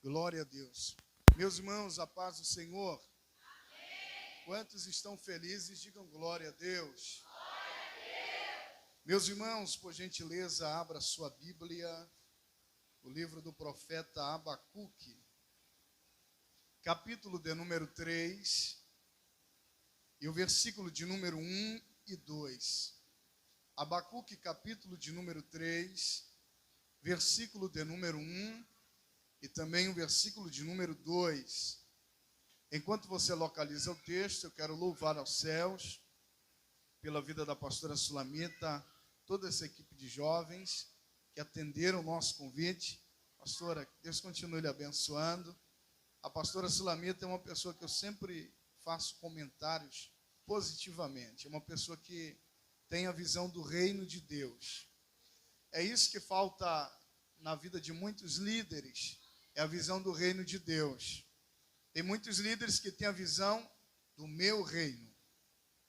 Glória a Deus. Meus irmãos, a paz do Senhor. Amém. Quantos estão felizes, digam glória a Deus. Glória a Deus. Meus irmãos, por gentileza, abra sua Bíblia, o livro do profeta Abacuque, capítulo de número 3, e o versículo de número 1 e 2. Abacuque, capítulo de número 3, versículo de número 1 e também o versículo de número 2. Enquanto você localiza o texto, eu quero louvar aos céus pela vida da pastora Sulamita, toda essa equipe de jovens que atenderam o nosso convite. Pastora, que Deus continue lhe abençoando. A pastora Sulamita é uma pessoa que eu sempre faço comentários positivamente. É uma pessoa que tem a visão do reino de Deus. É isso que falta na vida de muitos líderes, é a visão do reino de Deus. Tem muitos líderes que têm a visão do meu reino,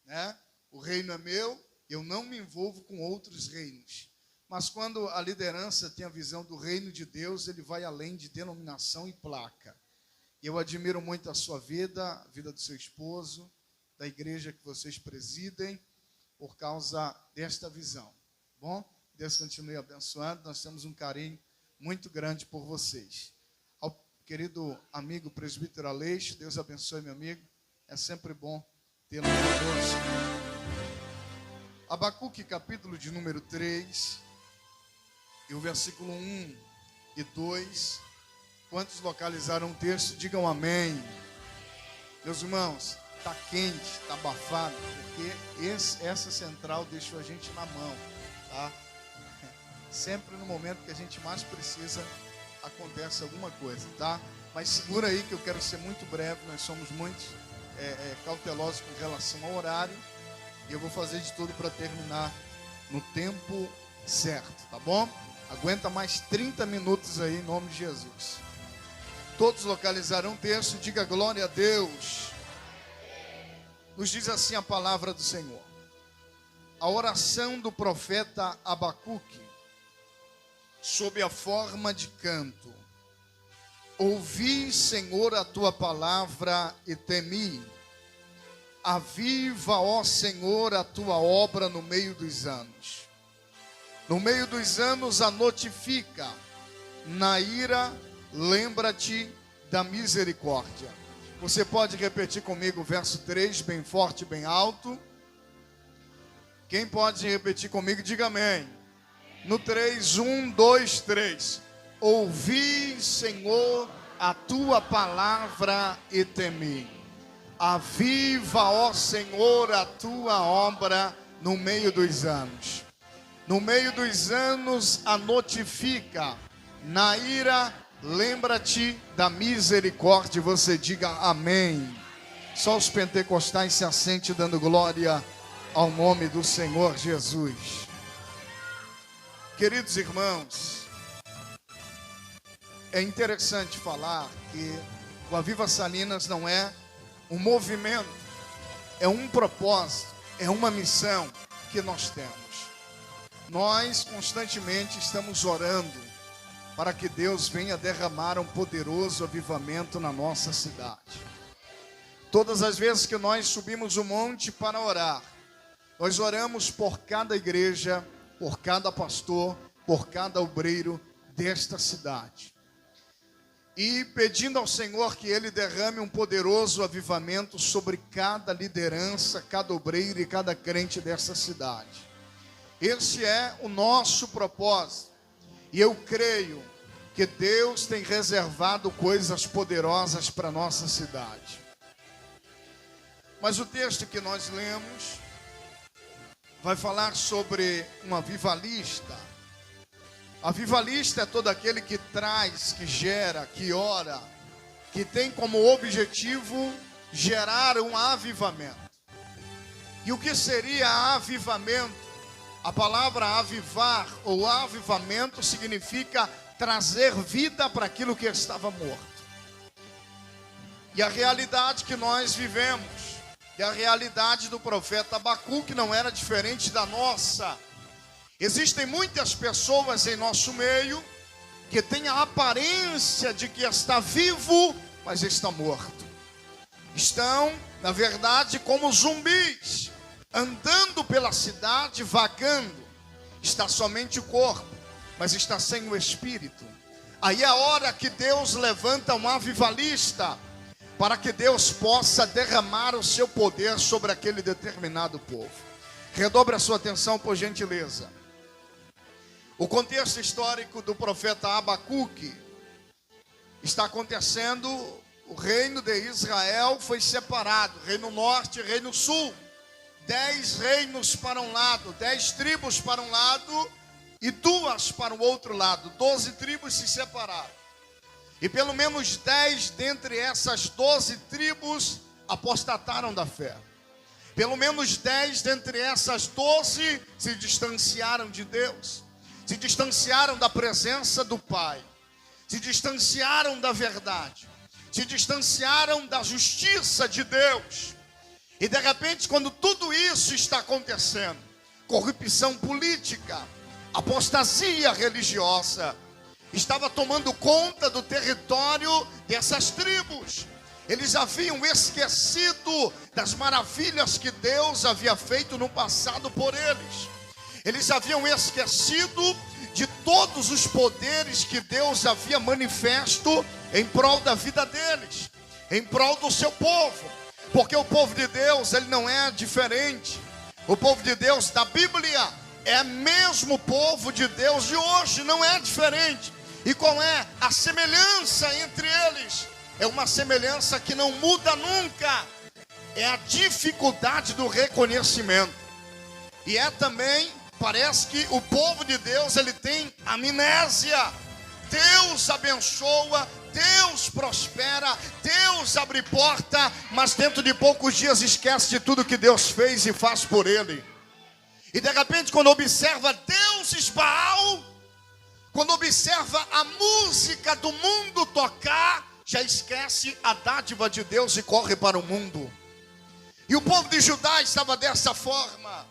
né? O reino é meu, eu não me envolvo com outros reinos. Mas quando a liderança tem a visão do reino de Deus, ele vai além de denominação e placa. E eu admiro muito a sua vida, a vida do seu esposo, da igreja que vocês presidem, por causa desta visão. Bom, Deus continue abençoando, nós temos um carinho muito grande por vocês. Ao querido amigo presbítero Aleixo, Deus abençoe, meu amigo, é sempre bom tê-lo conosco. Abacuque, capítulo de número 3, e o versículo 1 e 2. Quantos localizaram o texto, digam amém. Meus irmãos, está quente, está abafado, porque essa central deixou a gente na mão, tá? Sempre no momento que a gente mais precisa, acontece alguma coisa, tá? Mas segura aí que eu quero ser muito breve, nós somos muito cautelosos com relação ao horário, e eu vou fazer de tudo para terminar no tempo certo, tá bom? Aguenta mais 30 minutos aí, em nome de Jesus. Todos localizarão o texto, diga glória a Deus. Nos diz assim a palavra do Senhor. A oração do profeta Abacuque, sob a forma de canto. Ouvi, Senhor, a tua palavra e temi. Aviva, ó Senhor, a tua obra no meio dos anos. No meio dos anos a notifica. Na ira, lembra-te da misericórdia. Você pode repetir comigo o verso 3, bem forte, bem alto. Quem pode repetir comigo, diga amém. No 3, 1, 2, 3. Ouvi, Senhor, a tua palavra e temi. Aviva, ó Senhor, a tua obra no meio dos anos. No meio dos anos a notifica. Na ira, lembra-te da misericórdia. Você diga amém. Só os pentecostais se assentem dando glória ao nome do Senhor Jesus. Queridos irmãos, é interessante falar que o Aviva Salinas não é um movimento, é um propósito, é uma missão que nós temos. Nós constantemente estamos orando para que Deus venha derramar um poderoso avivamento na nossa cidade. Todas as vezes que nós subimos o monte para orar, nós oramos por cada igreja, por cada pastor, por cada obreiro desta cidade. E pedindo ao Senhor que Ele derrame um poderoso avivamento sobre cada liderança, cada obreiro e cada crente dessa cidade. Esse é o nosso propósito. E eu creio que Deus tem reservado coisas poderosas para a nossa cidade. Mas o texto que nós lemos vai falar sobre um avivalista. Avivalista é todo aquele que traz, que gera, que ora, que tem como objetivo gerar um avivamento. E o que seria avivamento? A palavra avivar ou avivamento significa trazer vida para aquilo que estava morto. E a realidade que nós vivemos, e a realidade do profeta Abacuque não era diferente da nossa. Existem muitas pessoas em nosso meio que tem a aparência de que está vivo, mas está morto. Estão, na verdade, como zumbis, andando pela cidade, vagando. Está somente o corpo, mas está sem o espírito. Aí é a hora que Deus levanta um avivalista, para que Deus possa derramar o seu poder sobre aquele determinado povo. Redobre a sua atenção, por gentileza. O contexto histórico do profeta Abacuque está acontecendo. O reino de Israel foi separado, reino norte e reino sul. 10 reinos para um lado, 10 tribos para um lado e 2 para o outro lado. 12 tribos se separaram. E pelo menos 10 dentre essas 12 tribos apostataram da fé. Pelo menos 10 dentre essas 12 se distanciaram de Deus. Se distanciaram da presença do Pai. Se distanciaram da verdade. Se distanciaram da justiça de Deus. E de repente, quando tudo isso está acontecendo, corrupção política, apostasia religiosa, estava tomando conta do território dessas tribos. Eles haviam esquecido das maravilhas que Deus havia feito no passado por eles. Eles haviam esquecido de todos os poderes que Deus havia manifesto em prol da vida deles, em prol do seu povo. Porque o povo de Deus, ele não é diferente. O povo de Deus da Bíblia é mesmo o povo de Deus de hoje, não é diferente. E qual é a semelhança entre eles? É uma semelhança que não muda nunca. É a dificuldade do reconhecimento. E é também, parece que o povo de Deus, ele tem amnésia. Deus abençoa, Deus prospera, Deus abre porta, mas dentro de poucos dias esquece de tudo que Deus fez e faz por ele. E de repente, quando observa deuses Baal, quando observa a música do mundo tocar, já esquece a dádiva de Deus e corre para o mundo. E o povo de Judá estava dessa forma.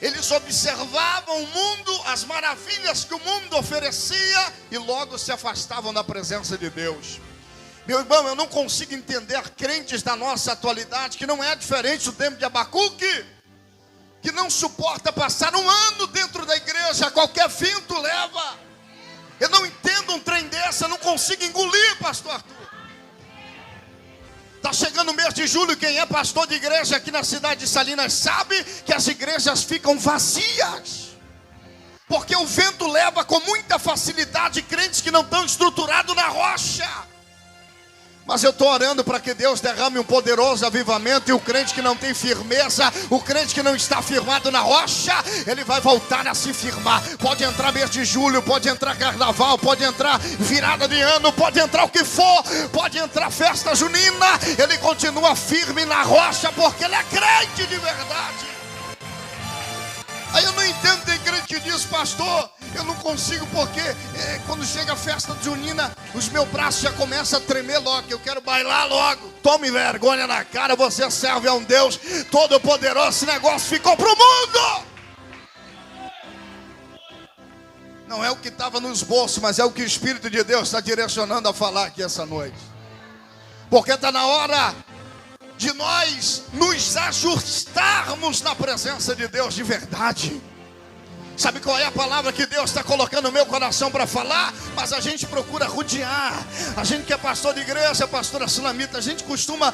Eles observavam o mundo, as maravilhas que o mundo oferecia, e logo se afastavam da presença de Deus. Meu irmão, eu não consigo entender crentes da nossa atualidade, que não é diferente do tempo de Abacuque, que não suporta passar um ano dentro da igreja, qualquer finto leva. Eu não entendo um trem desse, eu não consigo engolir, pastor Arthur. Está chegando o mês de julho, quem é pastor de igreja aqui na cidade de Salinas sabe que as igrejas ficam vazias. Porque o vento leva com muita facilidade crentes que não estão estruturados na rocha. Mas eu estou orando para que Deus derrame um poderoso avivamento. E o crente que não tem firmeza, o crente que não está firmado na rocha, ele vai voltar a se firmar. Pode entrar mês de julho, pode entrar carnaval, pode entrar virada de ano, pode entrar o que for, pode entrar festa junina. Ele continua firme na rocha porque ele é crente de verdade. Aí eu não entendo, tem crente que diz, pastor, eu não consigo porque quando chega a festa junina, os meus braços já começam a tremer logo, eu quero bailar logo. Tome vergonha na cara, você serve a um Deus todo poderoso, esse negócio ficou pro mundo. Não é o que estava no esboço, mas é o que o Espírito de Deus está direcionando a falar aqui essa noite. Porque está na hora de nós nos ajustarmos na presença de Deus de verdade. Sabe qual é a palavra que Deus está colocando no meu coração para falar? Mas a gente procura rodear. A gente que é pastor de igreja, pastora Sulamita, a gente costuma,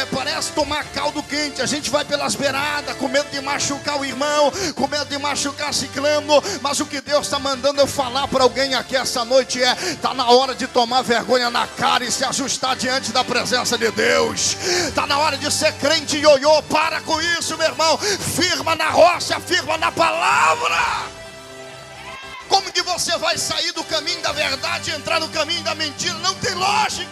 parece tomar caldo quente. A gente vai pelas beiradas, com medo de machucar o irmão, com medo de machucar ciclano. Mas o que Deus está mandando eu falar para alguém aqui essa noite está na hora de tomar vergonha na cara e se ajustar diante da presença de Deus. Está na hora de ser crente ioiô. Para com isso, meu irmão. Firma na rocha, firma na palavra. Como que você vai sair do caminho da verdade e entrar no caminho da mentira? Não tem lógica.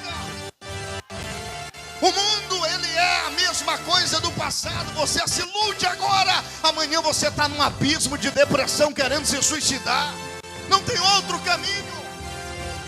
O mundo, ele é a mesma coisa do passado. Você se ilude agora, amanhã você está num abismo de depressão querendo se suicidar. Não tem outro caminho.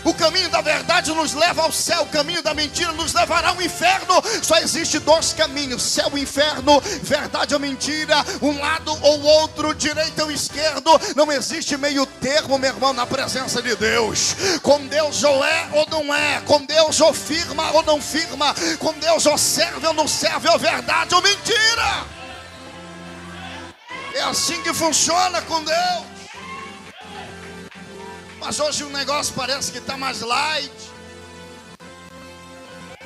O caminho da verdade nos leva ao céu, o caminho da mentira nos levará ao inferno. Só existe dois caminhos: céu e inferno, verdade ou mentira, um lado ou outro, direita ou esquerdo. Não existe meio termo, meu irmão, na presença de Deus. Com Deus ou é ou não é, com Deus ou firma ou não firma, com Deus ou serve ou não serve, ou verdade ou mentira. É assim que funciona com Deus. Mas hoje o negócio parece que está mais light.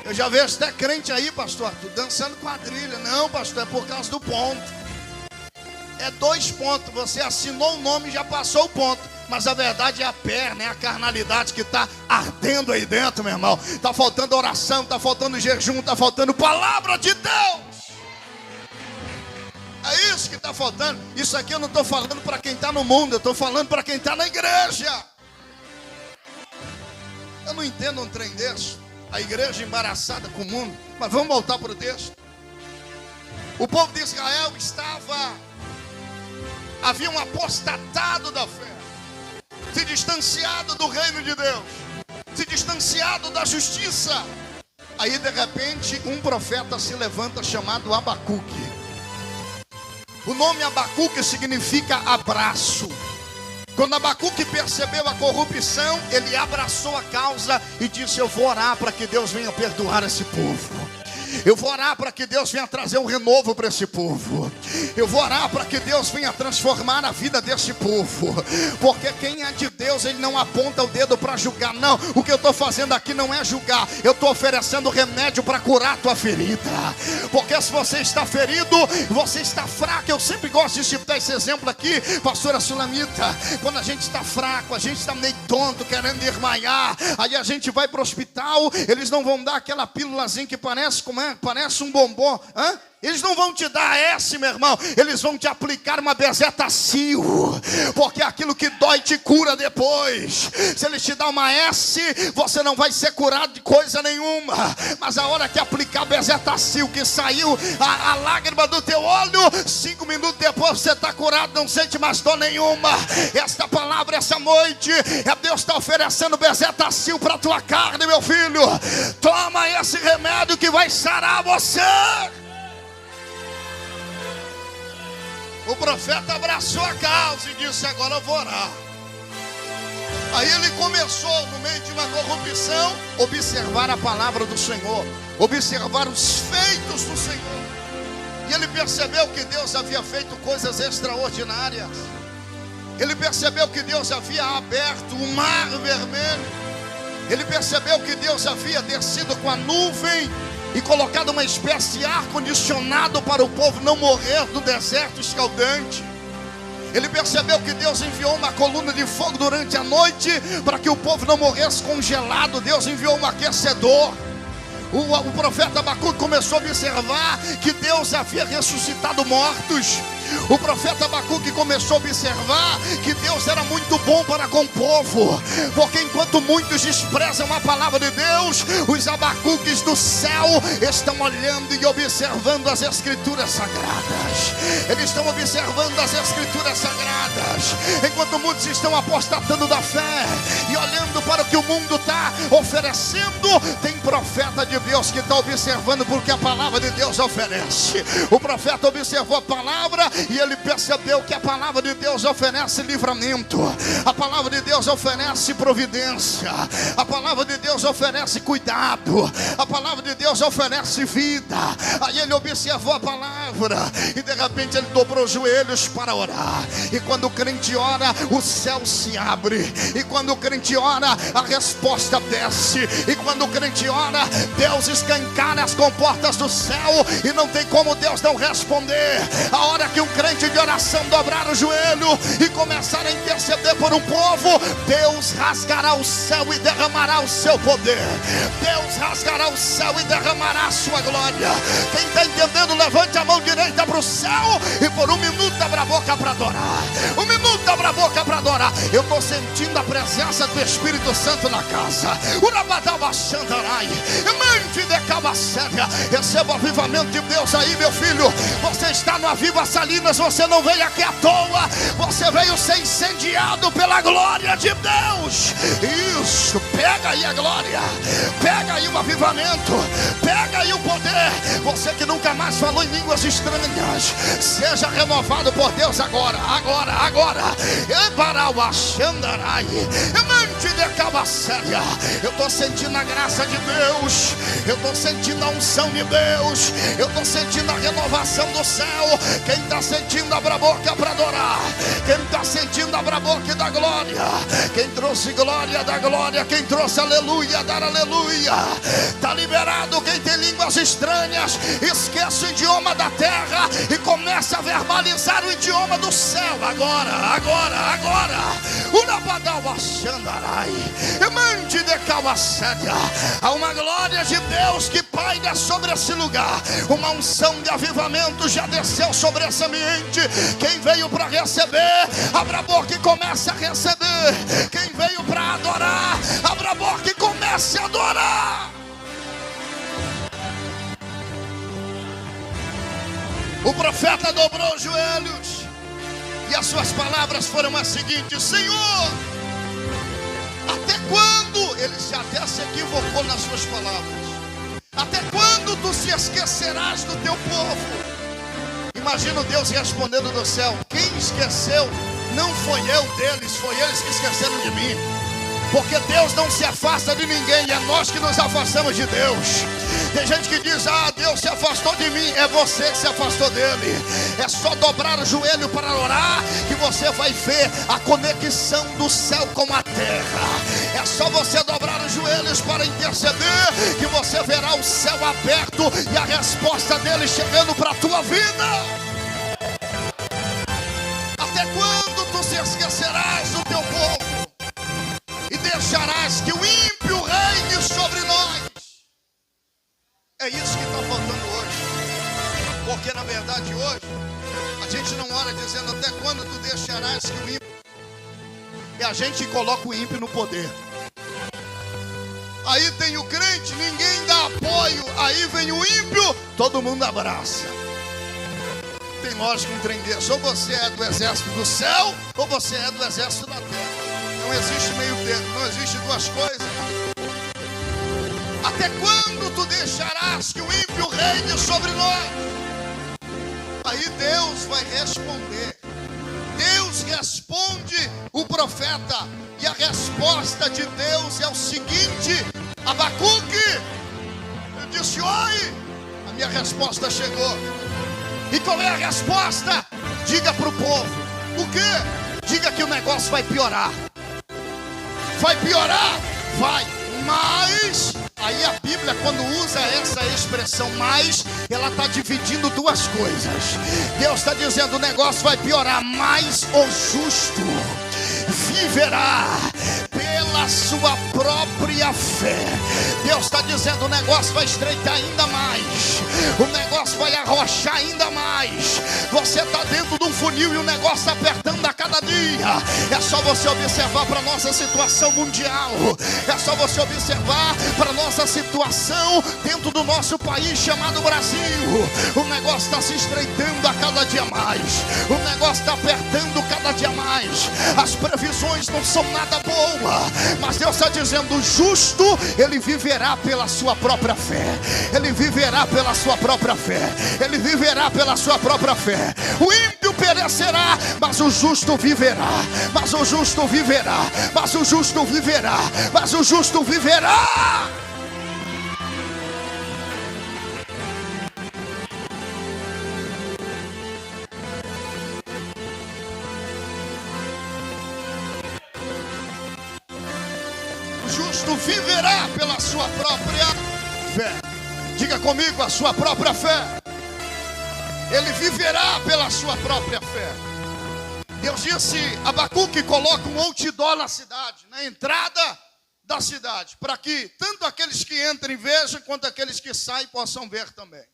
Eu já vejo até crente aí, pastor Arthur, dançando quadrilha. Não, pastor, é por causa do ponto. É 2 pontos. Você assinou o nome e já passou o ponto. Mas a verdade é a perna, é a carnalidade que está ardendo aí dentro, meu irmão. Está faltando oração, está faltando jejum, está faltando palavra de Deus. É isso que está faltando. Isso aqui eu não estou falando para quem está no mundo, eu estou falando para quem está na igreja. Eu não entendo um trem desse. A igreja embaraçada com o mundo. Mas vamos voltar para o texto. O povo de Israel haviam apostatado da fé, se distanciado do reino de Deus, se distanciado da justiça. Aí de repente um profeta se levanta chamado Abacuque. O nome Abacuque significa abraço. Quando Abacuque percebeu a corrupção, ele abraçou a causa e disse: eu vou orar para que Deus venha perdoar esse povo. Eu vou orar para que Deus venha trazer um renovo para esse povo. Eu vou orar para que Deus venha transformar a vida desse povo. Porque quem é de Deus, ele não aponta o dedo para julgar. Não, o que eu estou fazendo aqui não é julgar. Eu estou oferecendo remédio para curar a tua ferida. Porque se você está ferido, você está fraco. Eu sempre gosto de dar esse exemplo aqui, pastora Sulamita. Quando a gente está fraco, a gente está meio tonto, querendo desmaiar, aí a gente vai para o hospital. Eles não vão dar aquela pílulazinha que parece um bombom. Eles não vão te dar S, meu irmão. Eles vão te aplicar uma Bezetacil, porque aquilo que dói te cura depois. Se eles te dão uma S, você não vai ser curado de coisa nenhuma. Mas a hora que aplicar Bezetacil, que saiu a lágrima do teu olho, 5 minutos depois você está curado, não sente mais dor nenhuma. Esta palavra essa noite Deus está oferecendo Bezetacil para a tua carne, meu filho. Toma esse remédio que vai sarar você. O profeta abraçou a causa e disse: agora eu vou orar. Aí ele começou, no meio de uma corrupção, observar a palavra do Senhor, observar os feitos do Senhor. E ele percebeu que Deus havia feito coisas extraordinárias. Ele percebeu que Deus havia aberto o mar vermelho. Ele percebeu que Deus havia descido com a nuvem e colocado uma espécie de ar-condicionado para o povo não morrer no deserto escaldante. Ele percebeu que Deus enviou uma coluna de fogo durante a noite para que o povo não morresse congelado. Deus enviou um aquecedor. O profeta Abacuque começou a observar que Deus havia ressuscitado mortos. O profeta Abacuque começou a observar que Deus era muito bom para com o povo. Porque enquanto muitos desprezam a palavra de Deus, os Abacuques do céu estão olhando e observando as escrituras sagradas. Eles estão observando as escrituras sagradas. Enquanto muitos estão apostatando da fé e olhando para o que o mundo está oferecendo, tem profeta de Deus que está observando porque a palavra de Deus oferece. O profeta observou a palavra e ele percebeu que a palavra de Deus oferece livramento. A palavra de Deus oferece providência. A palavra de Deus oferece cuidado. A palavra de Deus oferece vida. Aí ele observou a palavra e de repente ele dobrou os joelhos para orar. E quando o crente ora, o céu se abre. E quando o crente ora, a resposta desce. E quando o crente ora, Deus escancara as comportas do céu e não tem como Deus não responder. A hora que um crente de oração dobrar o joelho e começar a interceder por um povo, Deus rasgará o céu e derramará o seu poder. Deus rasgará o céu e derramará a sua glória. Quem está entendendo, levante a mão direita para o céu e por 1 minuto abra a boca para adorar. 1 minuto abra a boca para adorar. Eu estou sentindo a presença do Espírito Santo na casa. Receba o avivamento de Deus aí, meu filho. Você está no Aviva Salinas, você não veio aqui à toa. Você veio ser incendiado pela glória de Deus. Isso, pega aí a glória, pega aí o avivamento, pega aí o poder. Você que nunca mais falou em línguas estranhas, seja renovado por Deus agora. Eu estou sentindo a graça de Deus, eu estou sentindo a unção de Deus, eu estou sentindo a renovação do céu. Quem está sentindo, abra a boca para adorar. Quem está sentindo, abra a boca e dá glória. Quem trouxe glória, dá glória. Quem trouxe aleluia, dá aleluia. Está liberado. Quem tem línguas estranhas, esqueça o idioma da terra e começa a verbalizar o idioma do céu. Agora. Há uma glória de Deus que paira sobre esse lugar. Uma unção de avivamento já desceu sobre esse ambiente. Quem veio para receber, abra a boca e comece a receber. Quem veio para adorar, abra a boca e comece a adorar. O profeta dobrou os joelhos e as suas palavras foram as seguintes: Senhor, até quando? Ele até se equivocou nas suas palavras. Até quando tu se esquecerás do teu povo? Imagina Deus respondendo do céu: quem esqueceu não foi eu deles, foi eles que esqueceram de mim. Porque Deus não se afasta de ninguém, é nós que nos afastamos de Deus. Tem gente que diz: Deus se afastou de mim. É você que se afastou dele. É só dobrar o joelho para orar que você vai ver a conexão do céu com a terra. É só você dobrar os joelhos para interceder que você verá o céu aberto e a resposta dele chegando para a tua vida. Até quando tu se esquecerás do teu povo e deixarás que o ímpio reine sobre nós? É isso que está faltando hoje. Porque na verdade hoje a gente não ora dizendo: até quando tu deixarás que o ímpio... E a gente coloca o ímpio no poder. Aí tem o crente, ninguém dá apoio. Aí vem o ímpio, todo mundo abraça. Tem lógica um trem desse. Ou você é do exército do céu, ou você é do exército da terra. Não existe meio termo, não existe duas coisas. Até quando tu deixarás que o ímpio reine sobre nós? Aí Deus vai responder. Deus responde o profeta. E a resposta de Deus é o seguinte: Abacuque, eu disse: oi, a minha resposta chegou. E qual é a resposta? Diga para o povo. O quê? Diga que o negócio vai piorar. Vai piorar? Vai. Mas... aí a Bíblia, quando usa essa expressão mais, ela está dividindo duas coisas. Deus está dizendo: o negócio vai piorar, mas o justo viverá pela sua própria fé. Deus está dizendo: o negócio vai estreitar ainda mais, o negócio vai arrochar ainda mais. Você está dentro de um funil e o negócio está apertando a cada dia. É só você observar para a nossa situação mundial. É só você observar para a nossa situação dentro do nosso país chamado Brasil. O negócio está se estreitando a cada dia mais. O negócio está apertando cada dia mais. As previsões não são nada boas, mas Deus está dizendo: o justo, ele viverá pela sua própria fé. Ele viverá pela sua própria fé. Ele viverá pela sua própria fé. O ímpio perecerá, mas o justo viverá. Mas o justo viverá. Mas o justo viverá. Mas o justo viverá. O justo viverá pela sua própria fé. Diga comigo: a sua própria fé. Ele viverá pela sua própria fé. Deus disse: Abacuque, coloca um outdoor na cidade, na entrada da cidade, para que tanto aqueles que entrem vejam, quanto aqueles que saem possam ver também.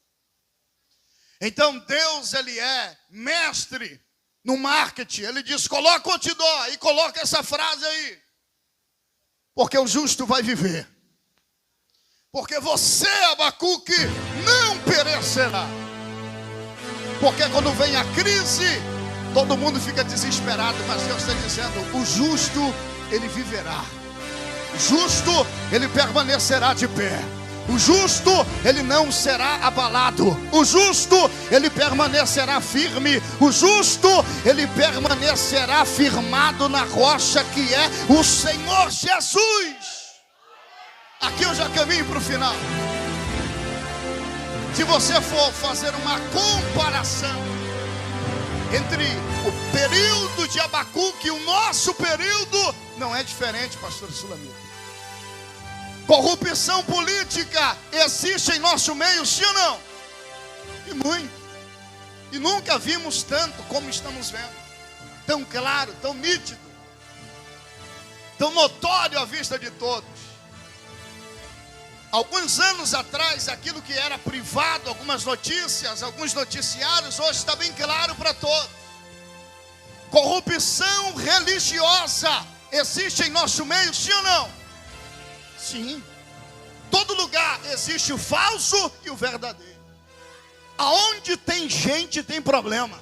Então Deus, ele é mestre no marketing. Ele diz: coloca o outdoor e coloca essa frase aí, porque o justo vai viver. Porque você, Abacuque, não perecerá. Porque quando vem a crise, todo mundo fica desesperado, mas Deus está dizendo: o justo, ele viverá. O justo, ele permanecerá de pé. O justo, ele não será abalado. O justo, ele permanecerá firme. O justo, ele permanecerá firmado na rocha que é o Senhor Jesus. Aqui eu já caminho para o final. Se você for fazer uma comparação entre o período de Abacuque e o nosso período, não é diferente, pastor Sulamita. Corrupção política existe em nosso meio, sim ou não? E muito. E nunca vimos tanto como estamos vendo. Tão claro, tão nítido, tão notório à vista de todos. Alguns anos atrás, aquilo que era privado, algumas notícias, alguns noticiários, hoje está bem claro para todos. Corrupção religiosa existe em nosso meio, sim ou não? Sim. Todo lugar existe o falso e o verdadeiro. Aonde tem gente, tem problema.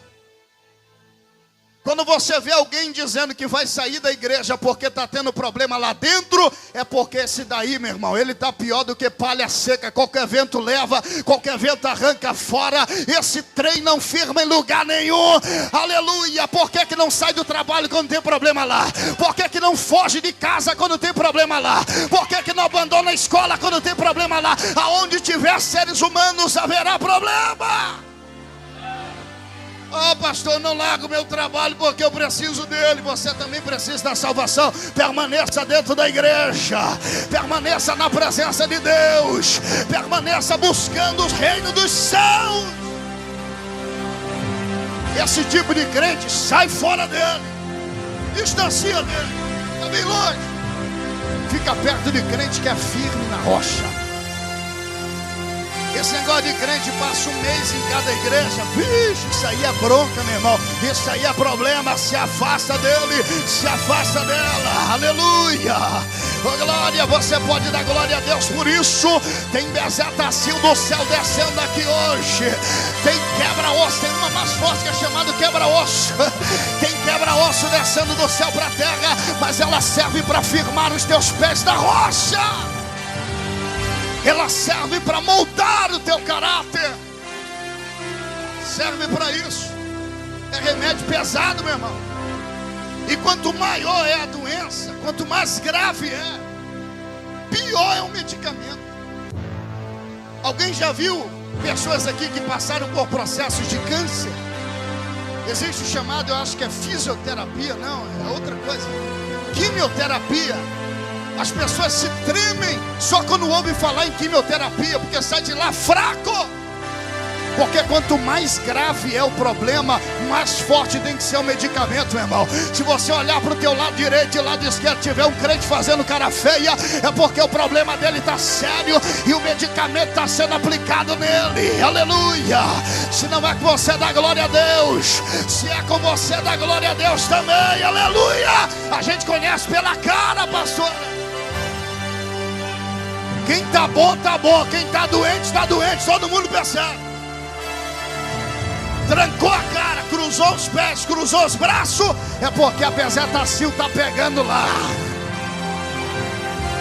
Quando você vê alguém dizendo que vai sair da igreja porque está tendo problema lá dentro, é porque esse daí, meu irmão, ele está pior do que palha seca. Qualquer vento leva, qualquer vento arranca fora. Esse trem não firma em lugar nenhum. Aleluia. Por que não sai do trabalho quando tem problema lá? Por que não foge de casa quando tem problema lá? Por que não abandona a escola quando tem problema lá? Aonde tiver seres humanos haverá problema. Oh, pastor, não largo meu trabalho porque eu preciso dele. Você também precisa da salvação. Permaneça dentro da igreja. Permaneça na presença de Deus. Permaneça buscando o reino dos céus. Esse tipo de crente, sai fora dele. Distancia dele. Está bem longe. Fica perto de crente que é firme na rocha. Esse negócio de crente passa um mês em cada igreja. Vixe, isso aí é bronca, meu irmão. Isso aí é problema. Se afasta dele, se afasta dela. Aleluia. Oh, glória, você pode dar glória a Deus por isso. Tem bezetacil do céu descendo aqui hoje. Tem quebra-osso, tem uma mais forte que é chamada quebra-osso. Tem quebra-osso descendo do céu para a terra, mas ela serve para firmar os teus pés na rocha. Ela serve para moldar o teu caráter. Serve para isso. É remédio pesado, meu irmão. E quanto maior é a doença, quanto mais grave é, pior é o medicamento. Alguém já viu pessoas aqui que passaram por processos de câncer? Existe o chamado, eu acho que é fisioterapia, não, é outra coisa. Quimioterapia. As pessoas se tremem só quando ouvem falar em quimioterapia, porque sai de lá fraco. Porque quanto mais grave é o problema, mais forte tem que ser o medicamento, meu irmão. Se você olhar para o teu lado direito e lado esquerdo, tiver um crente fazendo cara feia, é porque o problema dele está sério e o medicamento está sendo aplicado nele. Aleluia. Se não é com você, dá glória a Deus. Se é com você, dá glória a Deus também. Aleluia. A gente conhece pela cara, pastor. Quem está bom, está bom. Quem está doente, todo mundo percebe. Trancou a cara, cruzou os pés, cruzou os braços, é porque a bezetacil está pegando lá.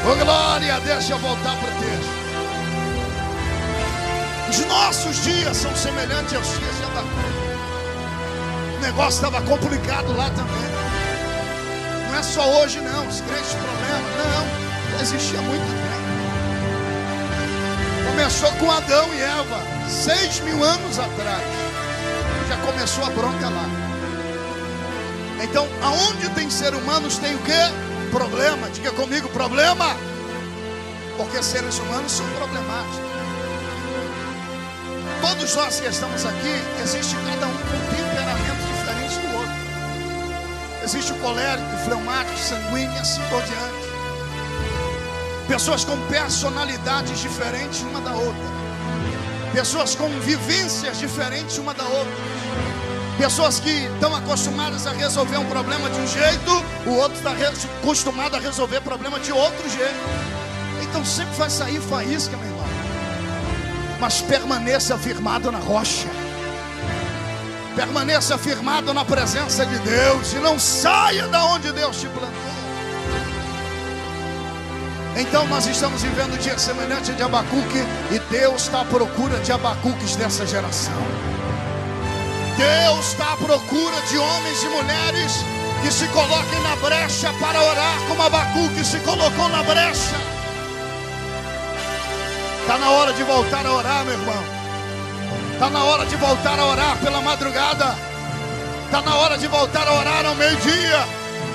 Ô glória, deixa eu voltar para o texto. Os nossos dias são semelhantes aos dias de Abacuque. O negócio estava complicado lá também. Não é só hoje não, os grandes problemas, não, existia há muito tempo. Começou com Adão e Eva, 6.000 anos atrás. Já começou a bronca lá. Então, aonde tem ser humanos tem o quê? Problema. Diga comigo, problema. Porque seres humanos são problemáticos. Todos nós que estamos aqui, existe cada um com um temperamento diferente do outro. Existe o colérico, o fleumático, o sanguíneo e assim por diante. Pessoas com personalidades diferentes uma da outra. Pessoas com vivências diferentes uma da outra. Pessoas que estão acostumadas a resolver um problema de um jeito, o outro está acostumado a resolver problema de outro jeito. Tem então sempre vai sair faísca, meu irmão. Mas permaneça firmado na rocha. Permaneça firmado na presença de Deus. E não saia da onde Deus te plantou. Então nós estamos vivendo um dia semelhante de Abacuque. E Deus está à procura de Abacuques dessa geração. Deus está à procura de homens e mulheres que se coloquem na brecha para orar, como Abacuque se colocou na brecha. Está na hora de voltar a orar, meu irmão. Está na hora de voltar a orar pela madrugada. Está na hora de voltar a orar ao meio-dia.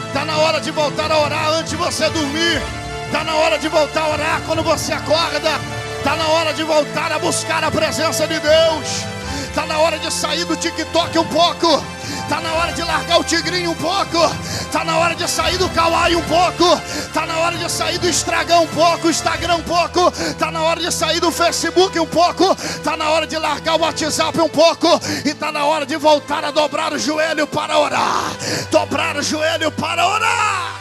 Está na hora de voltar a orar antes de você dormir. Está na hora de voltar a orar quando você acorda. Está na hora de voltar a buscar a presença de Deus. Está na hora de sair do TikTok um pouco. Está na hora de largar o tigrinho um pouco. Está na hora de sair do kawaii um pouco. Está na hora de sair do Instagram um pouco, Instagram um pouco. Está na hora de sair do Facebook um pouco. Está na hora de largar o WhatsApp um pouco. E está na hora de voltar a dobrar o joelho para orar. Dobrar o joelho para orar.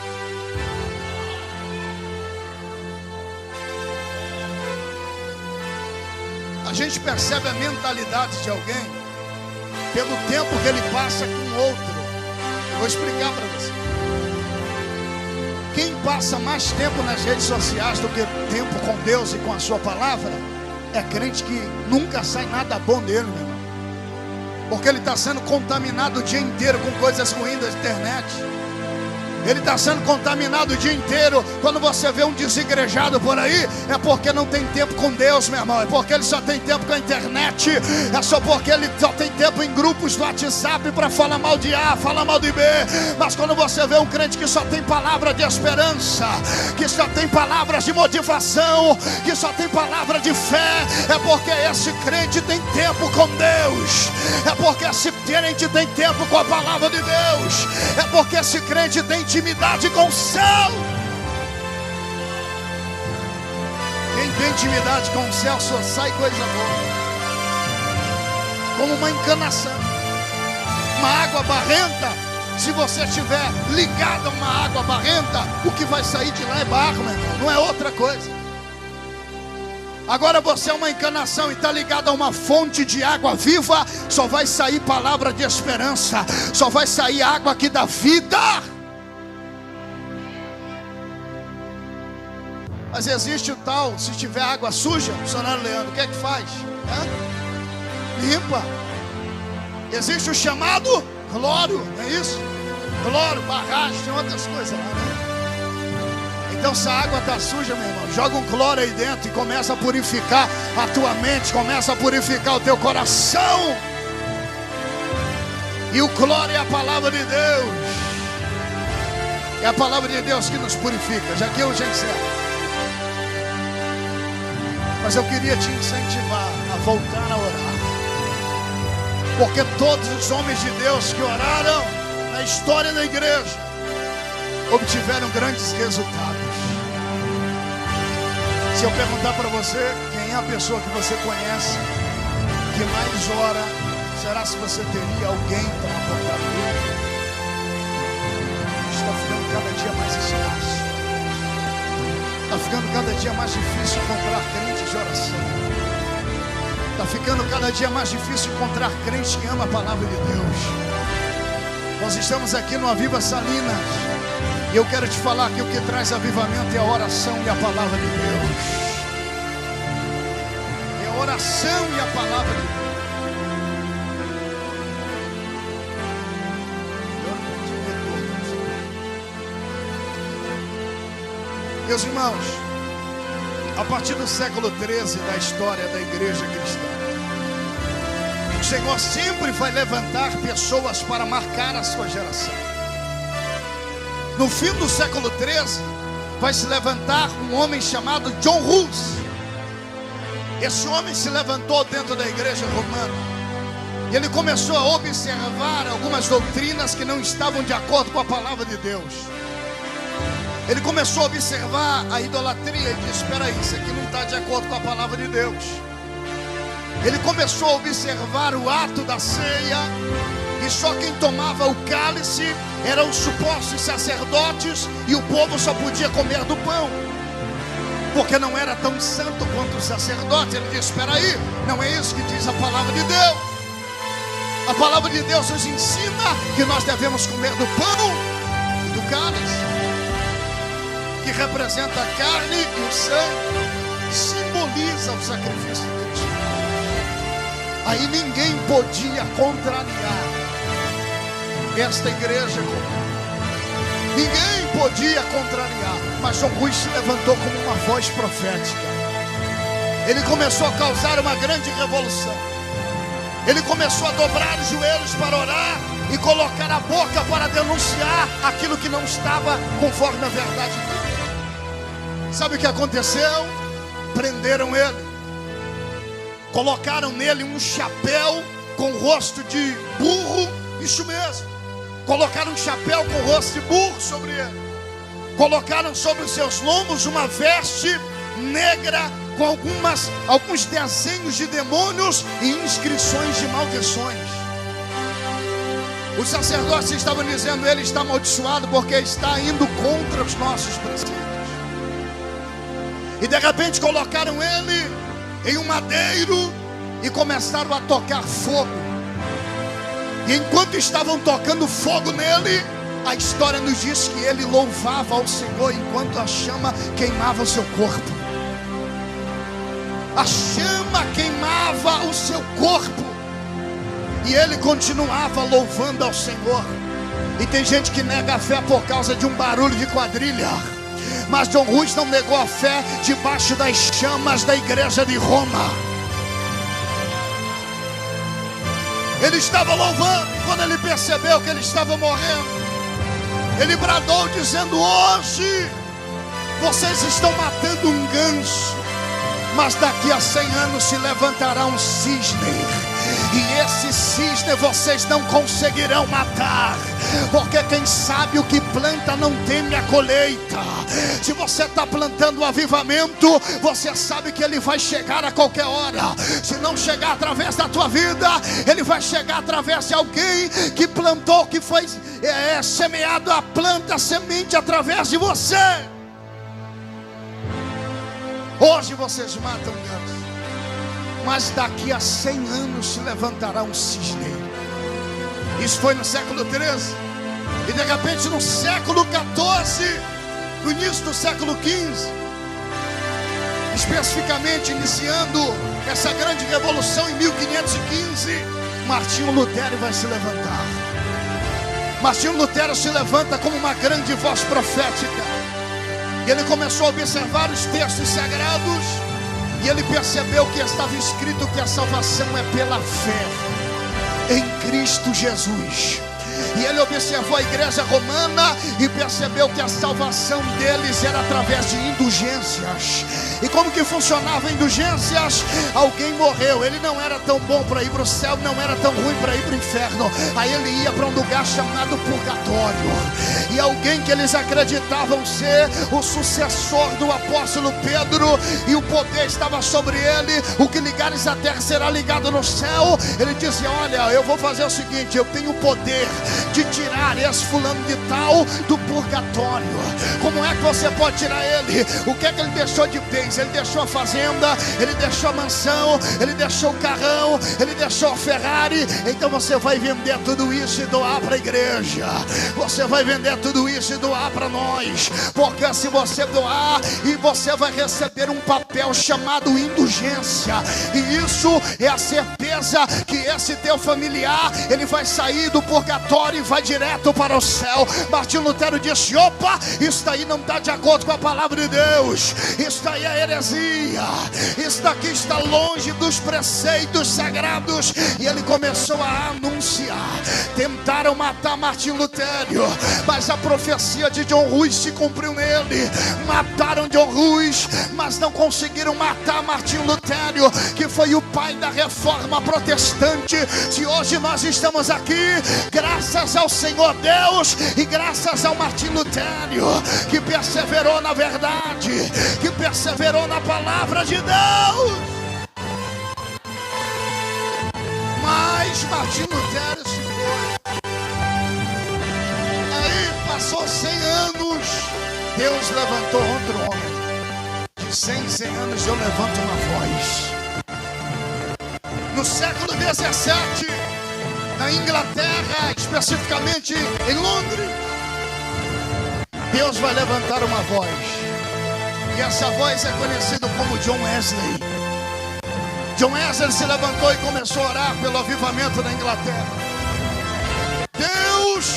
A gente percebe a mentalidade de alguém pelo tempo que ele passa com outro. Eu vou explicar para você. Quem passa mais tempo nas redes sociais do que tempo com Deus e com a sua palavra é crente que nunca sai nada bom dele, meu irmão. Porque ele está sendo contaminado o dia inteiro com coisas ruins da internet. Ele está sendo contaminado o dia inteiro. Quando você vê um desigrejado por aí, é porque não tem tempo com Deus, meu irmão. É porque ele só tem tempo com a internet. É só porque ele só tem tempo em grupos do WhatsApp para falar mal de A, falar mal de B. Mas quando você vê um crente que só tem palavra de esperança, que só tem palavras de motivação, que só tem palavra de fé, é porque esse crente tem tempo com Deus. É porque esse crente tem tempo com a palavra de Deus. É porque esse crente tem intimidade com o céu. Quem tem intimidade com o céu só sai coisa boa. Como uma encanação, uma água barrenta. Se você estiver ligado a uma água barrenta, o que vai sair de lá é barro, meu irmão, não é outra coisa. Agora você é uma encanação e está ligado a uma fonte de água viva. Só vai sair palavra de esperança. Só vai sair água que dá vida. Mas existe o tal, se tiver água suja, missionário Leandro, o que é que faz? Limpa. Existe o chamado cloro, não é isso? Cloro, barragem, tem outras coisas lá, né? Então se a água está suja, meu irmão, joga um cloro aí dentro e começa a purificar a tua mente, começa a purificar o teu coração. E o cloro é a palavra de Deus. É a palavra de Deus que nos purifica. Já que eu já encerro. Mas eu queria te incentivar a voltar a orar. Porque todos os homens de Deus que oraram na história da igreja obtiveram grandes resultados. Se eu perguntar para você quem é a pessoa que você conhece que mais ora, será se você teria alguém para apontar ele? Está ficando cada dia mais escasso. Está ficando cada dia mais difícil encontrar crentes de oração. Está ficando cada dia mais difícil encontrar crentes que amam a palavra de Deus. Nós estamos aqui no Aviva Salinas. E eu quero te falar que o que traz avivamento é a oração e a palavra de Deus. É a oração e a palavra de Deus. Meus irmãos, a partir do século 13 da história da igreja cristã, o Senhor sempre vai levantar pessoas para marcar a sua geração. No fim do século 13, vai se levantar um homem chamado John Hus. Esse homem se levantou dentro da igreja romana. E ele começou a observar algumas doutrinas que não estavam de acordo com a palavra de Deus. Ele começou a observar a idolatria e disse: espera aí, isso aqui não está de acordo com a palavra de Deus. Ele começou a observar o ato da ceia, e só quem tomava o cálice eram os supostos sacerdotes, e o povo só podia comer do pão. porque não era tão santo quanto o sacerdote. Ele disse: espera aí, não é isso que diz a palavra de Deus. A palavra de Deus nos ensina que nós devemos comer do pão e do cálice, que representa a carne e o sangue, simboliza o sacrifício de Cristo. Aí ninguém podia contrariar esta igreja, ninguém podia contrariar, mas John Rui se levantou como uma voz profética. Ele começou a causar uma grande revolução. Ele começou a dobrar os joelhos para orar e colocar a boca para denunciar aquilo que não estava conforme a verdade dele. Sabe o que aconteceu? Prenderam ele, colocaram nele um chapéu com rosto de burro, isso mesmo. Colocaram um chapéu com rosto de burro sobre ele. Colocaram sobre os seus lombos uma veste negra com alguns desenhos de demônios e inscrições de maldições. Os sacerdotes estavam dizendo: ele está amaldiçoado porque está indo contra os nossos preceitos. E de repente colocaram ele em um madeiro e começaram a tocar fogo. E enquanto estavam tocando fogo nele, a história nos diz que ele louvava ao Senhor enquanto a chama queimava o seu corpo. A chama queimava o seu corpo e ele continuava louvando ao Senhor. E tem gente que nega a fé por causa de um barulho de quadrilha, mas John Rui não negou a fé debaixo das chamas da igreja de Roma. Ele estava louvando. Quando ele percebeu que ele estava morrendo, ele bradou dizendo: hoje vocês estão matando um ganso, mas daqui a 100 anos se levantará um cisne, e esse cisne vocês não conseguirão matar, porque quem sabe o que planta não teme a colheita. Se você está plantando o avivamento, você sabe que ele vai chegar a qualquer hora. Se não chegar através da tua vida, ele vai chegar através de alguém que plantou, que foi semeado a planta, a semente através de você. Hoje vocês matam ganso, mas daqui a 100 anos se levantará um cisne. Isso foi no século 13. E de repente no século 14, no início do século 15, especificamente iniciando essa grande revolução em 1515, Martinho Lutero vai se levantar. Martinho Lutero se levanta como uma grande voz profética. E ele começou a observar os textos sagrados, e ele percebeu que estava escrito que a salvação é pela fé em Cristo Jesus. E ele observou a igreja romana e percebeu que a salvação deles era através de indulgências. E como que funcionava indulgências? Alguém morreu, ele não era tão bom para ir para o céu, não era tão ruim para ir para o inferno. Aí ele ia para um lugar chamado purgatório. E alguém que eles acreditavam ser o sucessor do apóstolo Pedro, e o poder estava sobre ele, o que ligares à terra será ligado no céu. Ele dizia: olha, eu vou fazer o seguinte, eu tenho o poder de tirar esse fulano de tal do purgatório. Como é que você pode tirar ele? O que é que ele deixou de bens? Ele deixou a fazenda, ele deixou a mansão, ele deixou o carrão, ele deixou a Ferrari. Então você vai vender tudo isso e doar para a igreja. Você vai vender tudo isso e doar para nós, porque se você doar, e você vai receber um papel chamado indulgência, e isso é a certeza que esse teu familiar, ele vai sair do purgatório e vai direto para o céu. Martinho Lutero disse: opa, isso daí não está de acordo com a palavra de Deus, isso daí é heresia, isso daqui está longe dos preceitos sagrados. E ele começou a anunciar. Tentaram matar Martinho Lutero, mas a profecia de John Rui se cumpriu nele. Mataram John Rui, mas não conseguiram matar Martinho Lutero, que foi o pai da reforma protestante. Se hoje nós estamos aqui, graças ao Senhor Deus e graças ao Martinho Lutero, que perseverou na verdade, que perseverou na palavra de Deus. Mas Martinho Lutero se foi. Aí passou 100 anos, Deus levantou outro homem de 100 anos eu levanto uma voz. No século 17, na Inglaterra, especificamente em Londres, Deus vai levantar uma voz. E essa voz é conhecida como John Wesley. John Wesley se levantou e começou a orar pelo avivamento na Inglaterra. Deus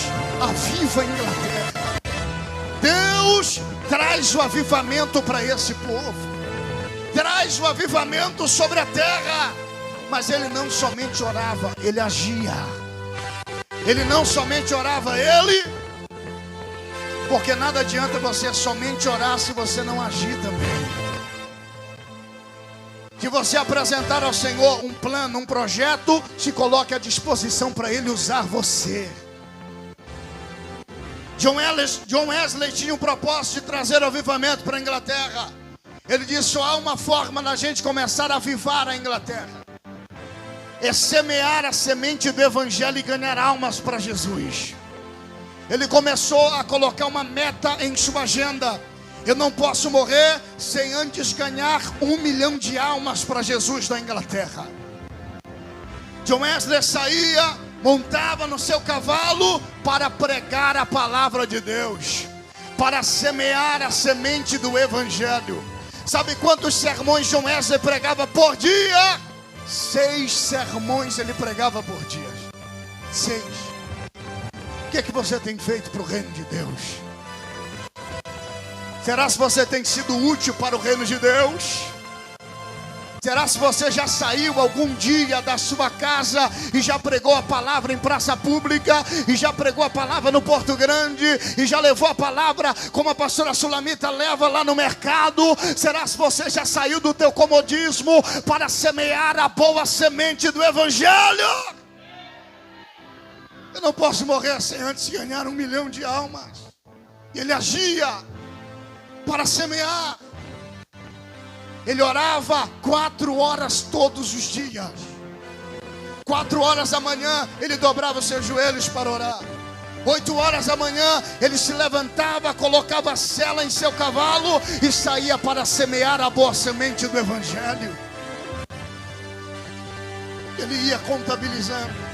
aviva a Inglaterra. Deus traz o avivamento para esse povo. Traz o avivamento sobre a terra. Mas ele não somente orava, ele agia. Ele não somente orava, ele... Porque nada adianta você somente orar se você não agir também. Se você apresentar ao Senhor um plano, um projeto, se coloque à disposição para Ele usar você. John Wesley tinha um propósito de trazer avivamento para a Inglaterra. Ele disse: só há uma forma da gente começar a avivar a Inglaterra. É semear a semente do Evangelho e ganhar almas para Jesus. Ele começou a colocar uma meta em sua agenda. Eu não posso morrer sem antes ganhar 1 milhão de almas para Jesus na Inglaterra. John Wesley saía, montava no seu cavalo para pregar a palavra de Deus, para semear a semente do Evangelho. Sabe quantos sermões John Wesley pregava por dia? 6 sermões ele pregava por dia. 6. O que é que você tem feito para o reino de Deus? Será se você tem sido útil para o reino de Deus? Será se você já saiu algum dia da sua casa e já pregou a palavra em praça pública, e já pregou a palavra no Porto Grande, e já levou a palavra como a pastora Sulamita leva lá no mercado? Será se você já saiu do teu comodismo para semear a boa semente do Evangelho? Eu não posso morrer sem antes ganhar 1 milhão de almas. E ele agia para semear. Ele orava 4 horas todos os dias. 4 horas da manhã ele dobrava os seus joelhos para orar. 8 horas da manhã ele se levantava, colocava a sela em seu cavalo e saía para semear a boa semente do Evangelho. Ele ia contabilizando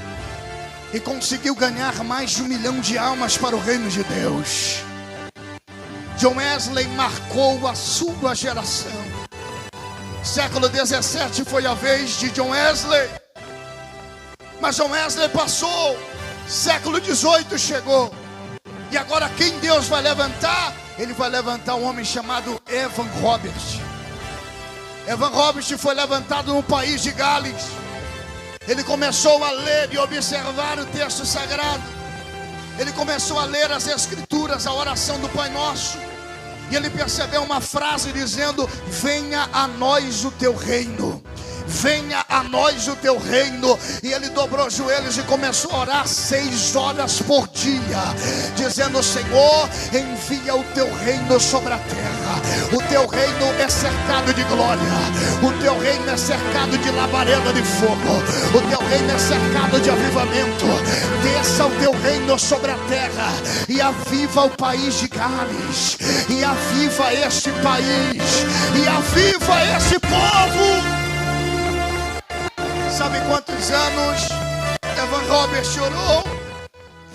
e conseguiu ganhar mais de 1 milhão de almas para o reino de Deus. John Wesley marcou a sua geração. Século 17 foi a vez de John Wesley. Mas John Wesley passou. Século 18 chegou. E agora quem Deus vai levantar? Ele vai levantar um homem chamado Evan Roberts. Evan Roberts foi levantado no país de Gales. Ele começou a ler e observar o texto sagrado. Ele começou a ler as escrituras, a oração do Pai Nosso. E ele percebeu uma frase dizendo: venha a nós o teu reino. Venha a nós o teu reino. E ele dobrou os joelhos e começou a orar 6 horas por dia, dizendo: Senhor, envia o teu reino sobre a terra. O teu reino é cercado de glória. O teu reino é cercado de labareda de fogo. O teu reino é cercado de avivamento. Desça o teu reino sobre a terra e aviva o país de Gales. E aviva este país. E aviva esse povo. Sabe quantos anos Evan Roberts orou?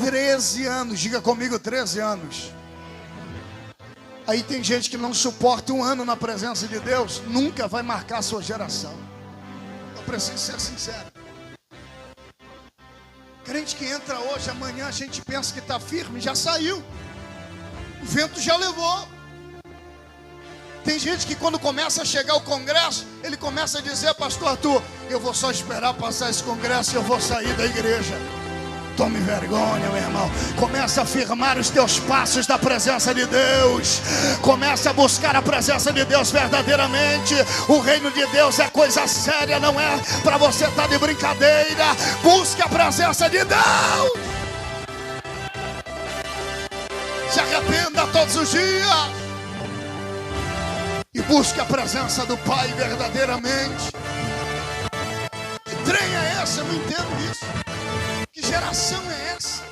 13 anos, diga comigo, 13 anos. Aí tem gente que não suporta 1 ano na presença de Deus, nunca vai marcar a sua geração. Eu preciso ser sincero. Crente que entra hoje, amanhã a gente pensa que está firme, já saiu. O vento já levou. Tem gente que quando começa a chegar o congresso, ele começa a dizer: pastor Arthur, eu vou só esperar passar esse congresso e eu vou sair da igreja. Tome vergonha, meu irmão. Começa a firmar os teus passos da presença de Deus. Começa a buscar a presença de Deus verdadeiramente. O reino de Deus é coisa séria, não é para você estar de brincadeira. Busque a presença de Deus. Se arrependa todos os dias. E busque a presença do Pai verdadeiramente. Que trem é essa? Eu não entendo isso. Que geração é essa?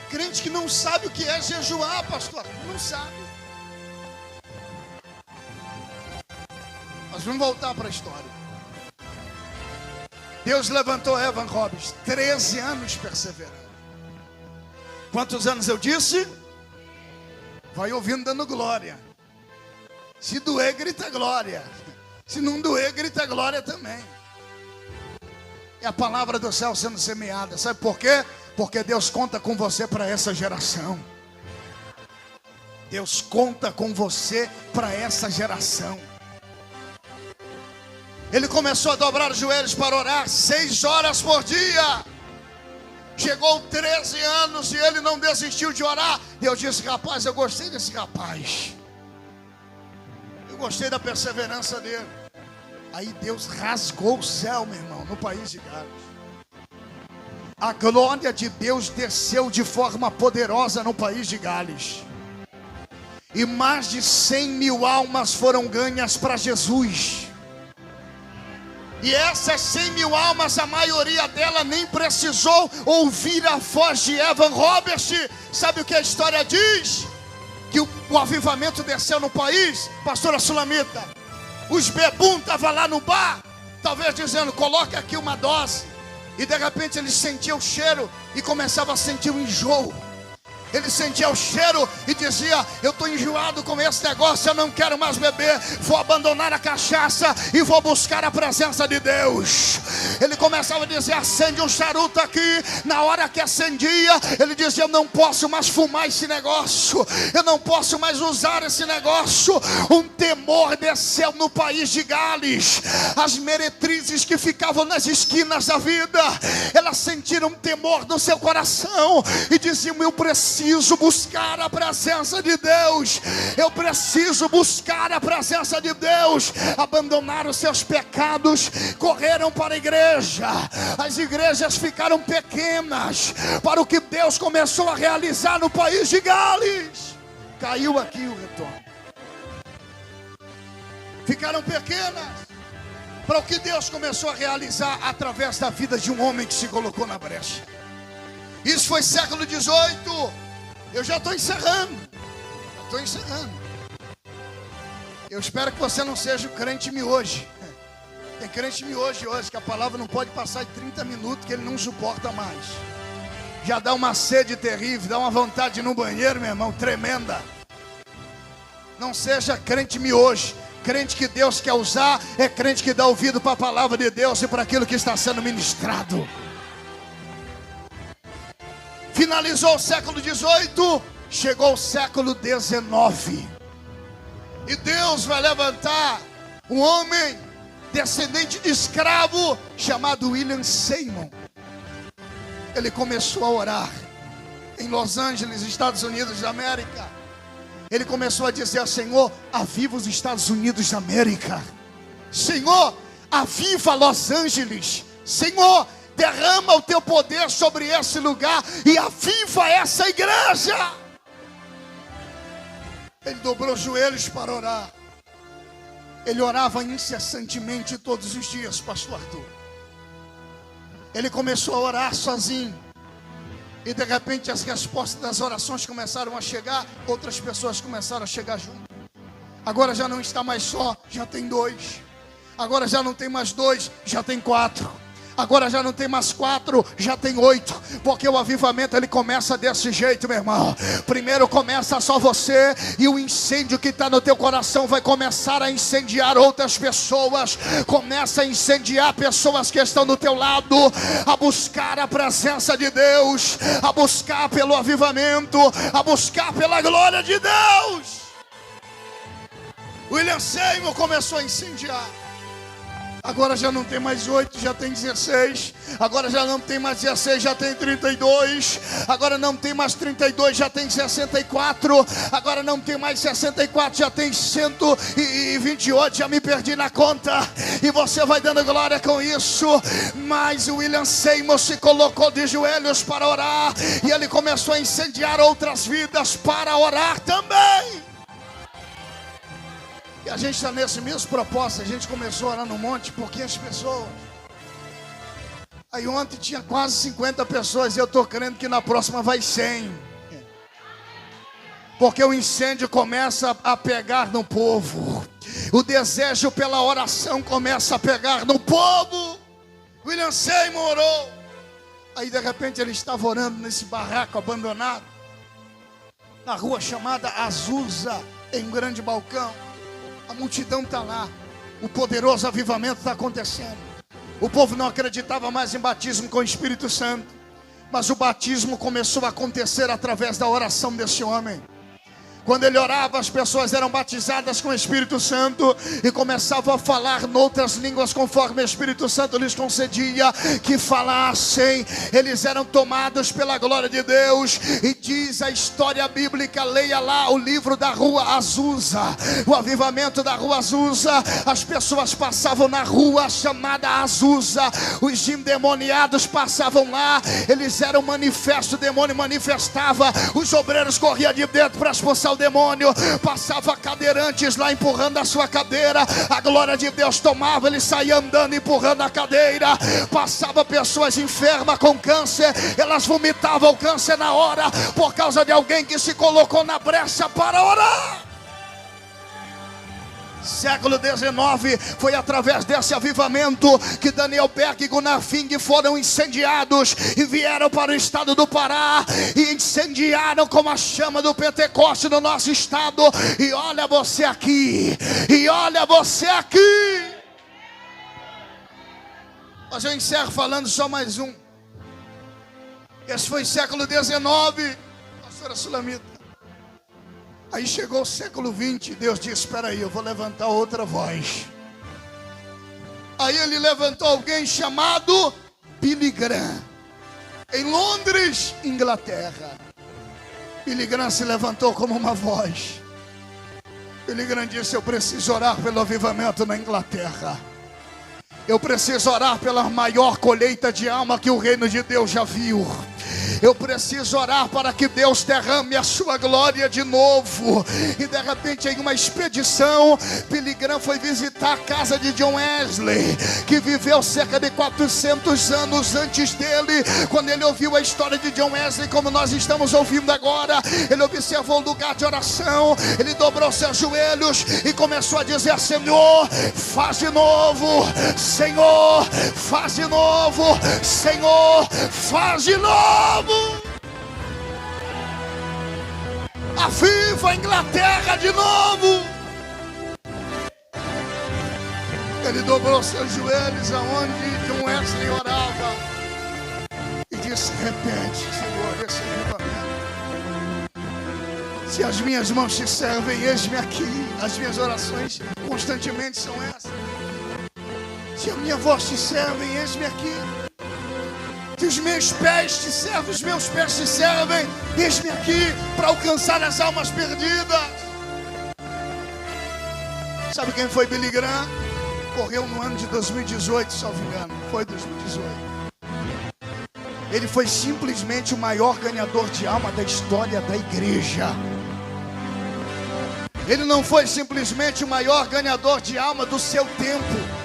Crente que não sabe o que é jejuar, pastor. Não sabe. Mas vamos voltar para a história. Deus levantou Evan Roberts, 13 anos perseverando. Quantos anos eu disse? Vai ouvindo dando glória. Se doer, grita glória. Se não doer, grita glória também. É a palavra do céu sendo semeada. Sabe por quê? Porque Deus conta com você para essa geração. Deus conta com você para essa geração. Ele começou a dobrar os joelhos para orar 6 horas por dia. Chegou 13 anos e ele não desistiu de orar. Deus disse: rapaz, eu gostei desse rapaz. Eu gostei da perseverança dele. Aí Deus rasgou o céu, meu irmão, no país de Gales. A glória de Deus desceu de forma poderosa no país de Gales. E mais de 100 mil almas foram ganhas para Jesus. E essas 100 mil almas, a maioria dela nem precisou ouvir a voz de Evan Roberts. Sabe o que a história diz? Que o avivamento desceu no país, pastora Sulamita. Os bebum estavam lá no bar, talvez dizendo: coloca aqui uma dose. E de repente eles sentiam o cheiro e começavam a sentir o enjoo. Ele sentia o cheiro e dizia: eu estou enjoado com esse negócio, eu não quero mais beber, vou abandonar a cachaça e vou buscar a presença de Deus. Ele começava a dizer: acende um charuto aqui. Na hora que acendia, ele dizia: eu não posso mais fumar esse negócio, eu não posso mais usar esse negócio. Um temor desceu no país de Gales. As meretrizes que ficavam nas esquinas da vida, elas sentiram um temor no seu coração e diziam: eu preciso buscar a presença de Deus. Eu preciso buscar a presença de Deus. Abandonaram seus pecados, correram para a igreja. As igrejas ficaram pequenas para o que Deus começou a realizar no país de Gales. Caiu aqui o retorno. Ficaram pequenas para o que Deus começou a realizar através da vida de um homem que se colocou na brecha. Isso foi século XVIII. Eu já estou encerrando. Eu espero que você não seja o crente miojo. Tem crente miojo hoje que a palavra não pode passar de 30 minutos, que ele não suporta mais. Já dá uma sede terrível, dá uma vontade de ir no banheiro, meu irmão, tremenda. Não seja crente miojo. Crente que Deus quer usar é crente que dá ouvido para a palavra de Deus e para aquilo que está sendo ministrado. Finalizou o século XVIII, chegou o século XIX. E Deus vai levantar um homem descendente de escravo chamado William Seymour. Ele começou a orar em Los Angeles, Estados Unidos da América. Ele começou a dizer: Senhor, aviva os Estados Unidos da América. Senhor, aviva Los Angeles. Senhor, derrama o teu poder sobre esse lugar e aviva essa igreja. Ele dobrou os joelhos para orar. Ele orava incessantemente todos os dias, pastor Arthur. Ele começou a orar sozinho. E de repente as respostas das orações começaram a chegar. Outras pessoas começaram a chegar junto. Agora já não está mais só, já tem 2. Agora já não tem mais 2, já tem 4. Agora já não tem mais 4, já tem 8. Porque o avivamento ele começa desse jeito, meu irmão. Primeiro começa só você, e o incêndio que está no teu coração vai começar a incendiar outras pessoas. Começa a incendiar pessoas que estão do teu lado, a buscar a presença de Deus, a buscar pelo avivamento, a buscar pela glória de Deus. William Seymour começou a incendiar. Agora já não tem mais 8, já tem 16. Agora já não tem mais 16, já tem 32. Agora não tem mais 32, já tem 64. Agora não tem mais 64, já tem 128. Já me perdi na conta. E você vai dando glória com isso. Mas o William Seymour se colocou de joelhos para orar. E ele começou a incendiar outras vidas para orar também. E a gente está nesse mesmo propósito. A gente começou a orar no monte, pouquinhas pessoas. Aí ontem tinha quase 50 pessoas. E eu estou crendo que na próxima vai 100. Porque o incêndio começa a pegar no povo. o desejo pela oração começa a pegar no povo. William Seymour orou. Aí de repente ele estava orando nesse barraco abandonado, na rua chamada Azusa, em um grande balcão. A multidão está lá, o poderoso avivamento está acontecendo. O povo não acreditava mais em batismo com o Espírito Santo, mas o batismo começou a acontecer através da oração desse homem. Quando ele orava, as pessoas eram batizadas com o Espírito Santo e começavam a falar noutras línguas conforme o Espírito Santo lhes concedia que falassem. Eles eram tomados pela glória de Deus. E diz a história bíblica, leia lá o livro da Rua Azusa, o avivamento da Rua Azusa. As pessoas passavam na rua chamada Azusa, os endemoniados passavam lá, eles eram manifesto, o demônio manifestava, os obreiros corriam de dentro para expulsar o demônio, passava cadeirantes lá empurrando a sua cadeira, a glória de Deus tomava, ele saía andando empurrando a cadeira. Passava pessoas enfermas com câncer, elas vomitavam o câncer na hora, por causa de alguém que se colocou na brecha para orar. Século XIX, foi através desse avivamento que Daniel Berg e Gunnar Fing foram incendiados e vieram para o estado do Pará e incendiaram como a chama do Pentecoste no nosso estado. E olha você aqui, e olha você aqui. Mas eu encerro falando só mais um. Esse foi século XIX, pastora Sulamita. Aí chegou o século XX, Deus disse, espera aí, eu vou levantar outra voz. Aí ele levantou alguém chamado Billy Graham, em Londres, Inglaterra. Billy Graham se levantou como uma voz. Billy Graham disse, eu preciso orar pelo avivamento na Inglaterra. Eu preciso orar pela maior colheita de alma que o reino de Deus já viu. Eu preciso orar para que Deus derrame a sua glória de novo. E de repente, em uma expedição, Billy Graham foi visitar a casa de John Wesley, que viveu cerca de 400 anos antes dele. Quando ele ouviu a história de John Wesley, como nós estamos ouvindo agora, ele observou o lugar de oração, ele dobrou seus joelhos e começou a dizer, Senhor, faz de novo, Senhor, faz de novo, Senhor, faz de novo. Aviva a Inglaterra de novo. Ele dobrou seus joelhos aonde John Wesley orava e disse, repete, Senhor, esse avivamento. Se as minhas mãos te servem, eis-me aqui. As minhas orações constantemente são essas. Se a minha voz te serve, eis-me aqui. Se os meus pés te servem, os meus pés te servem, eis-me aqui para alcançar as almas perdidas. Sabe quem foi Billy Graham? Correu no ano de 2018, se não me engano. Foi 2018. Ele foi simplesmente o maior ganhador de alma da história da igreja. Ele não foi simplesmente o maior ganhador de alma do seu tempo.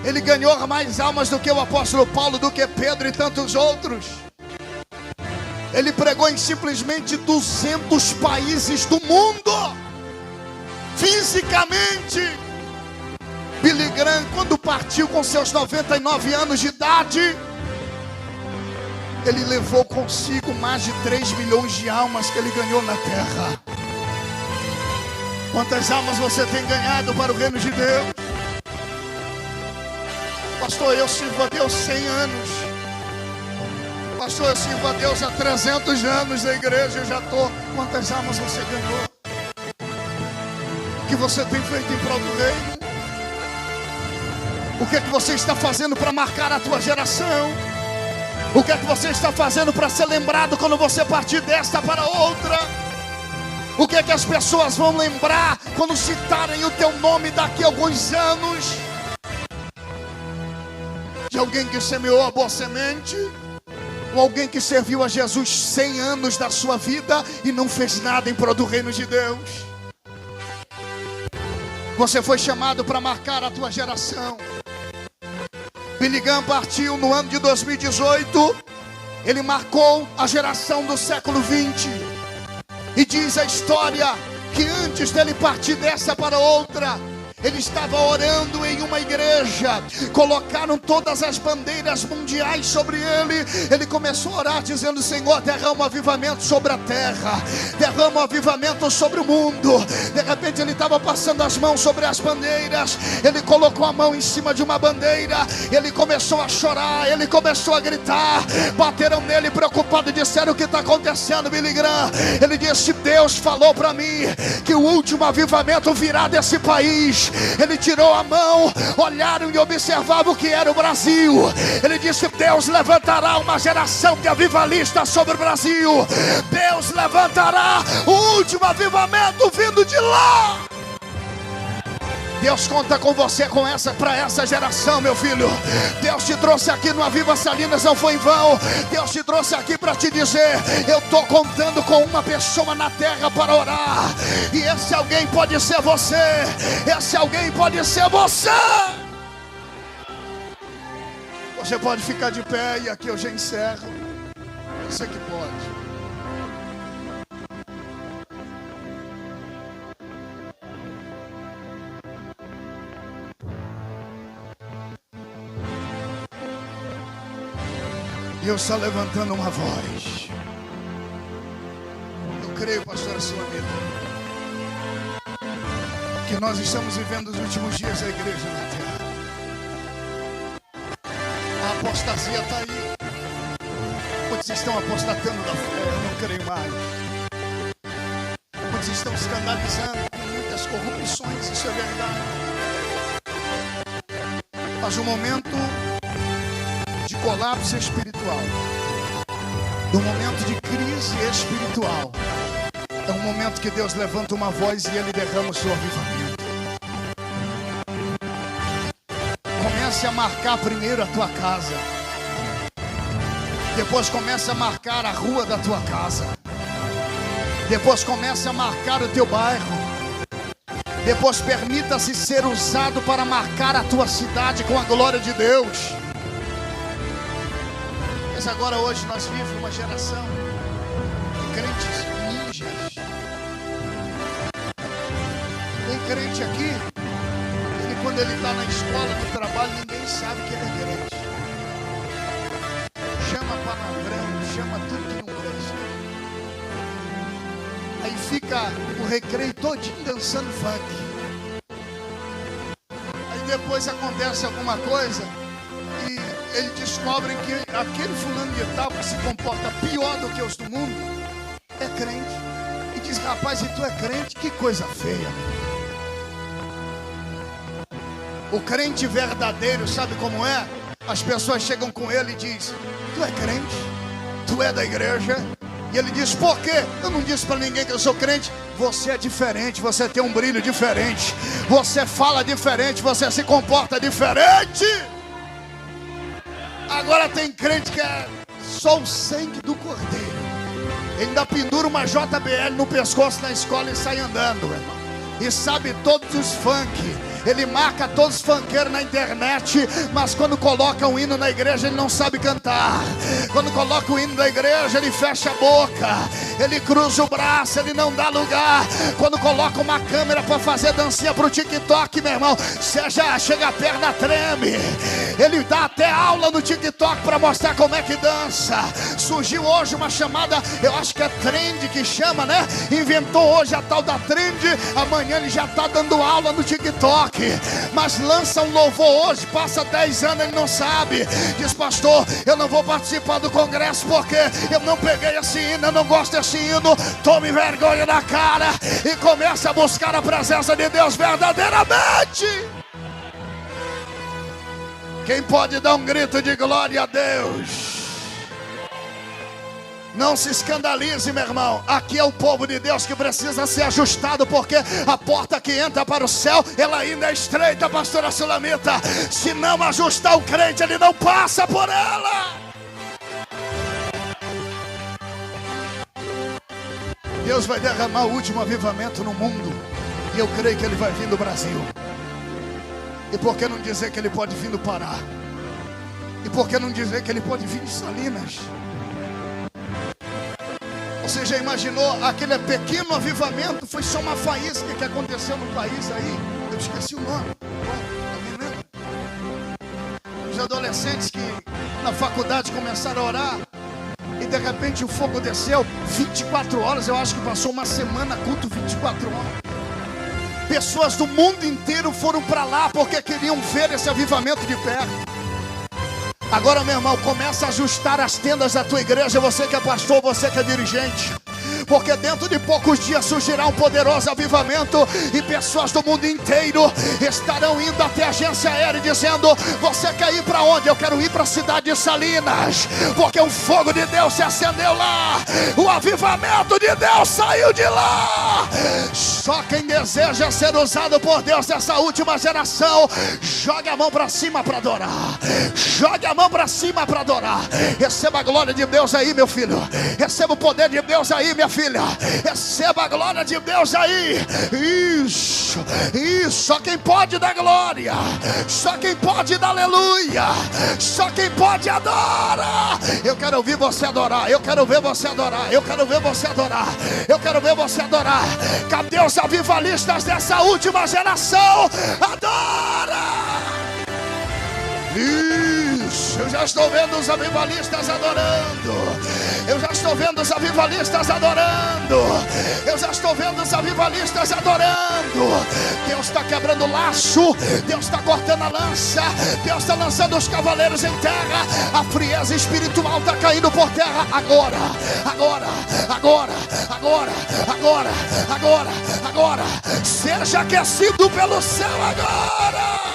Ele ganhou mais almas do que o apóstolo Paulo, do que Pedro e tantos outros. Ele pregou em simplesmente 200 países do mundo. Fisicamente. Billy Graham, quando partiu com seus 99 anos de idade, ele levou consigo mais de 3 milhões de almas que ele ganhou na terra. Quantas almas você tem ganhado para o reino de Deus? Pastor, eu sirvo a Deus 100 anos. Pastor, eu sirvo a Deus há 300 anos na igreja. Eu já estou. Quantas almas você ganhou? O que você tem feito em prol do reino? O que é que você está fazendo para marcar a tua geração? O que é que você está fazendo para ser lembrado quando você partir desta para outra? O que é que as pessoas vão lembrar quando citarem o teu nome daqui a alguns anos? De alguém que semeou a boa semente, ou alguém que serviu a Jesus 100 anos da sua vida e não fez nada em prol do reino de Deus. Você foi chamado para marcar a tua geração. Billy Graham partiu no ano de 2018. Ele marcou a geração do século XX. E diz a história que antes dele partir dessa para outra, ele estava orando em uma igreja. Colocaram todas as bandeiras mundiais sobre ele. Ele começou a orar dizendo: Senhor, derrama um avivamento sobre a terra, derrama um avivamento sobre o mundo. De repente ele estava passando as mãos sobre as bandeiras. Ele colocou a mão em cima de uma bandeira. Ele começou a chorar, ele começou a gritar. Bateram nele preocupado e disseram: o que está acontecendo, Billy Graham? Ele disse: Deus falou para mim que o último avivamento virá desse país. Ele tirou a mão, olharam e observavam o que era o Brasil. Ele disse: Deus levantará uma geração de avivalistas sobre o Brasil. Deus levantará o último avivamento vindo de lá. Deus conta com você, para essa geração, meu filho. Deus te trouxe aqui no Aviva Salinas, não foi em vão. Deus te trouxe aqui para te dizer: eu estou contando com uma pessoa na terra para orar. E esse alguém pode ser você. Esse alguém pode ser você. Você pode ficar de pé e aqui eu já encerro. Você que pode. Deus está levantando uma voz. Eu creio, pastora Sulamita, que nós estamos vivendo os últimos dias da igreja na terra. A apostasia está aí. Muitos estão apostatando da fé, eu não creio mais. Muitos estão escandalizando com muitas corrupções, isso é verdade. Mas o momento de colapso espiritual, do momento de crise espiritual, é um momento que Deus levanta uma voz e Ele derrama o seu avivamento. Comece a marcar primeiro a tua casa, depois comece a marcar a rua da tua casa, depois comece a marcar o teu bairro, depois permita-se ser usado para marcar a tua cidade com a glória de Deus. Mas agora hoje nós vivemos uma geração de crentes ninjas. Tem crente aqui, ele quando ele está na escola, no trabalho, ninguém sabe que ele é crente. Chama palavrão, chama tudo que não presta. Aí fica o recreio todinho dançando funk. Aí depois acontece alguma coisa e eles descobrem que aquele fulano de tal que se comporta pior do que os do mundo é crente. E diz: rapaz, e tu é crente? Que coisa feia, meu. O crente verdadeiro, sabe como é? As pessoas chegam com ele e diz: tu é crente? Tu é da igreja? E ele diz: por quê? Eu não disse para ninguém que eu sou crente. Você é diferente, você tem um brilho diferente, você fala diferente, você se comporta diferente. Agora tem crente que é só o sangue do cordeiro. Ele ainda pendura uma JBL no pescoço na escola e sai andando, meu irmão. E sabe todos os funk. Ele marca todos os funkeiros na internet, mas quando coloca um hino na igreja ele não sabe cantar. Quando coloca o hino na igreja ele fecha a boca, ele cruza o braço, ele não dá lugar. Quando coloca uma câmera para fazer dancinha pro TikTok, meu irmão, você já chega a perna treme. Ele dá até aula no TikTok para mostrar como é que dança. Surgiu hoje uma chamada, eu acho que é trend que chama, né? Inventou hoje a tal da trend. Amanhã ele já tá dando aula no TikTok. Mas lança um louvor hoje, passa 10 anos, ele não sabe. Diz: pastor, eu não vou participar do congresso porque eu não peguei esse hino, eu não gosto desse hino. Tome vergonha na cara e comece a buscar a presença de Deus verdadeiramente. Quem pode dar um grito de glória a Deus? Não se escandalize, meu irmão. Aqui é o povo de Deus que precisa ser ajustado, porque a porta que entra para o céu, ela ainda é estreita, pastora Sulamita. Se não ajustar o crente, ele não passa por ela. Deus vai derramar o último avivamento no mundo, e eu creio que ele vai vir do Brasil. E por que não dizer que ele pode vir do Pará? E por que não dizer que ele pode vir de Salinas? Você já imaginou aquele pequeno avivamento? Foi só uma faísca que aconteceu no país aí. Eu esqueci o nome. Alguém lembra? Os adolescentes que na faculdade começaram a orar e de repente o fogo desceu. 24 horas, eu acho que passou uma semana, culto 24 horas. Pessoas do mundo inteiro foram para lá porque queriam ver esse avivamento de perto. Agora, meu irmão, começa a ajustar as tendas da tua igreja. Você que é pastor, você que é dirigente, porque dentro de poucos dias surgirá um poderoso avivamento e pessoas do mundo inteiro estarão indo até a agência aérea dizendo: você quer ir para onde? Eu quero ir para a cidade de Salinas, porque o fogo de Deus se acendeu lá, o avivamento de Deus saiu de lá. Só quem deseja ser usado por Deus nessa última geração, jogue a mão para cima para adorar. Jogue a mão para cima para adorar. Receba a glória de Deus aí, meu filho. Receba o poder de Deus aí, minha filha. Receba a glória de Deus aí. Isso, isso. Só quem pode dar glória, só quem pode dar aleluia, só quem pode adorar. Eu quero ouvir você adorar. Eu quero ver você adorar. Eu quero ver você adorar. Eu quero ver você adorar. Cadê os avivalistas dessa última geração? Adora! Isso, eu já estou vendo os avivalistas adorando. Eu já estou vendo os avivalistas adorando. Eu já estou vendo os avivalistas adorando. Deus está quebrando o laço. Deus está cortando a lança. Deus está lançando os cavaleiros em terra. A frieza espiritual está caindo por terra. Agora, agora, agora, agora, agora, agora, agora. Seja aquecido pelo céu agora.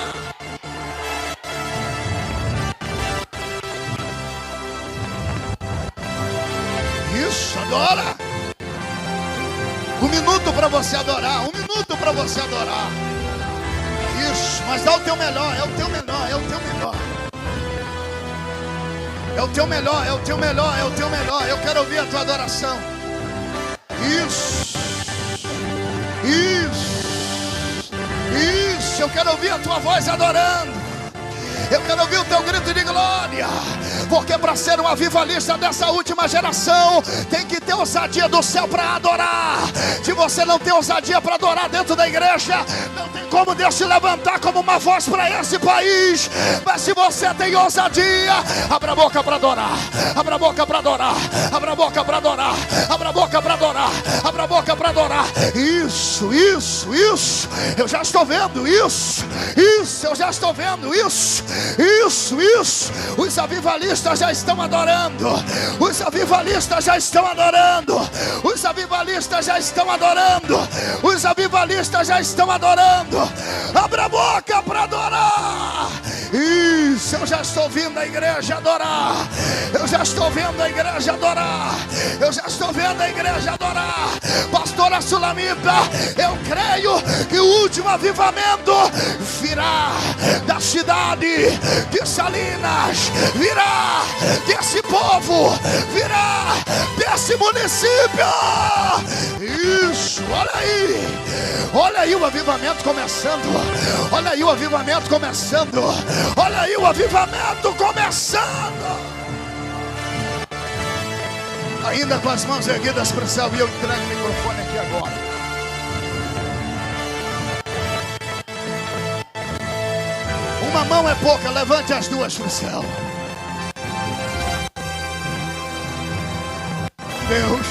Isso, adora. Um minuto para você adorar. Um minuto para você adorar. Isso, mas dá o teu melhor. É o teu melhor, é o teu melhor. É o teu melhor, é o teu melhor, é o teu melhor. Eu quero ouvir a tua adoração. Isso. Isso. Isso, eu quero ouvir a tua voz adorando. Eu quero ouvir o teu grito de glória. Porque para ser um avivalista dessa última geração, tem que ter ousadia do céu para adorar. Se você não tem ousadia para adorar dentro da igreja, não tem como Deus te levantar como uma voz para esse país. Mas se você tem ousadia, abra a boca para adorar. Abra a boca para adorar. Abra a boca para adorar. Abra a boca para adorar. Abra a boca para adorar. Isso, isso, isso. Eu já estou vendo isso. Isso, eu já estou vendo isso. Isso, isso. Os avivalistas já estão adorando. Os avivalistas já estão adorando. Os avivalistas já estão adorando. Os avivalistas já estão adorando. Abra a boca para adorar. Isso, eu já estou vendo a igreja adorar. Eu já estou vendo a igreja adorar. Eu já estou vendo a igreja adorar. Pastora Sulamita, eu creio que o último avivamento virá da cidade de Salinas, virá desse povo, virá desse município. Isso, olha aí o avivamento começando. Olha aí o avivamento começando. Olha aí o avivamento começando. Ainda com as mãos erguidas para o céu, e eu entrego o microfone aqui agora. Uma mão é pouca, levante as duas para o céu. Deus,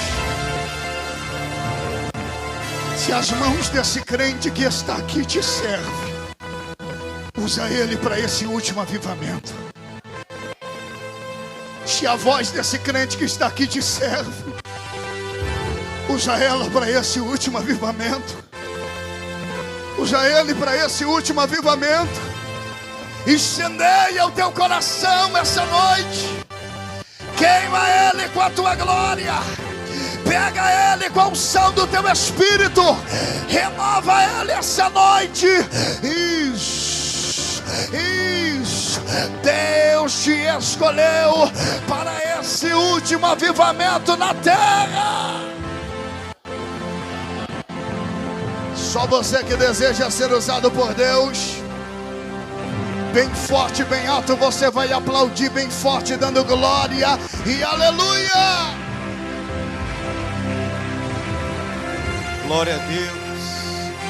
se as mãos desse crente que está aqui te servem, usa ele para esse último avivamento. Se a voz desse crente que está aqui te serve, usa ela para esse último avivamento. Usa ele para esse último avivamento. Incendeia o teu coração essa noite. Queima ele com a tua glória. Pega ele com a unção do teu espírito. Renova ele essa noite. Isso, isso. Deus te escolheu para esse último avivamento na terra. Só você que deseja ser usado por Deus, bem forte, bem alto, você vai aplaudir bem forte, dando glória e aleluia. Glória a Deus.